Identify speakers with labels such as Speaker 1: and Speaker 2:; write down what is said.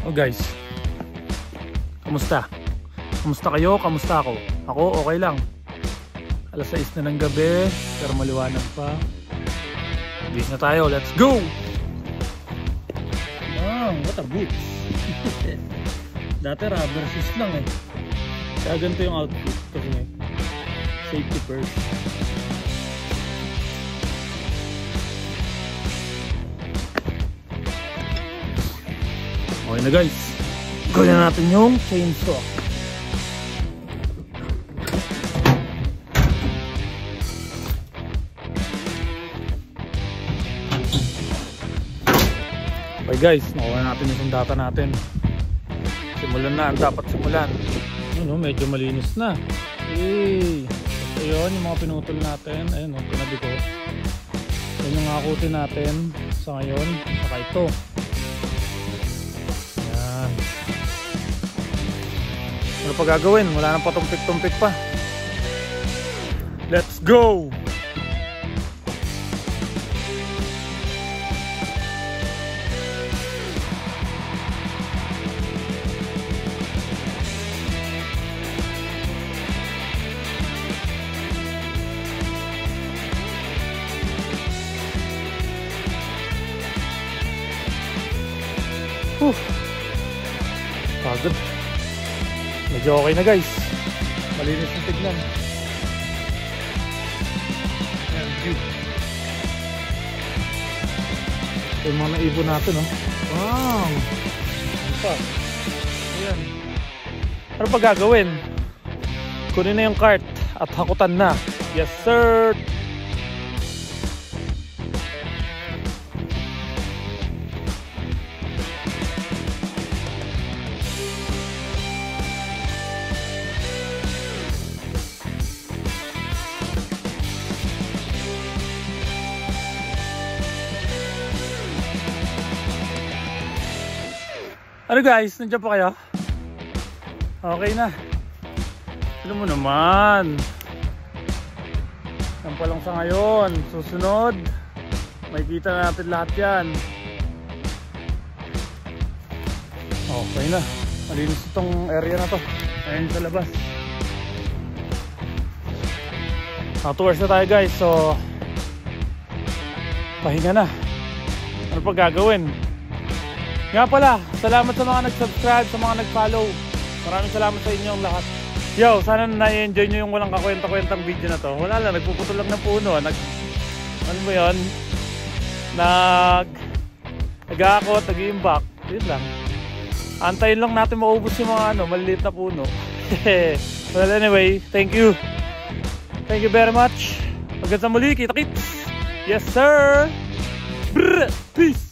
Speaker 1: Oh guys, kamusta? Kamusta kayo? Kamusta ako? Ako okay lang. Alas 6 na ng gabi, pero maliwanag pa. Bis na tayo, let's go! What a boots! Dati rubber shoes lang eh. Kaya ganito yung outfit kasi safety first. Okay na guys, gawin na natin yung chainsaw. Okay guys, nakuha natin yung sundata natin. Simulan na, ang dapat simulan. Ano, medyo malinis na. Hey. So yun, yung mga pinutol natin. Ayun, pinabi ko. Yan yung hakutin natin sa ngayon. Saka ito. Yan. Ano pa gagawin? Wala nang patumpik-tumpik pa. Let's go! Pagod. Medyo okay na guys. Malinis yung tignan. Ayan, view. Ito yung mga naibon natin, oh. Wow! Ano pa? Ayan. Ano pa gagawin? Kunin na yung cart at hakutan na. Yes sir! Ano guys, nandiyan pa kayo? Okay na. Alam mo naman. Yan pa lang sa ngayon. Susunod, makikita na natin lahat yan. Okay na. Malinis itong area na to. Ayun sa labas. 2 hours na tayo guys. So, pahinga na. Ano pa gagawin? Nga pala, salamat sa mga nag-subscribe, sa mga nag-follow. Maraming salamat sa inyong lahat. Yo, sana na-enjoy nyo yung walang kakwenta-kwentang video na to. Wala lang, nagpuputol lang ng puno. Ano mo yun? Nag-aakot, nag-iimbak. Yun lang. Antayin lang natin maubos yung mga maliliit na puno. Well anyway, thank you. Thank you very much. Hanggang sa muli, kita-kits. Yes sir. Brr, peace.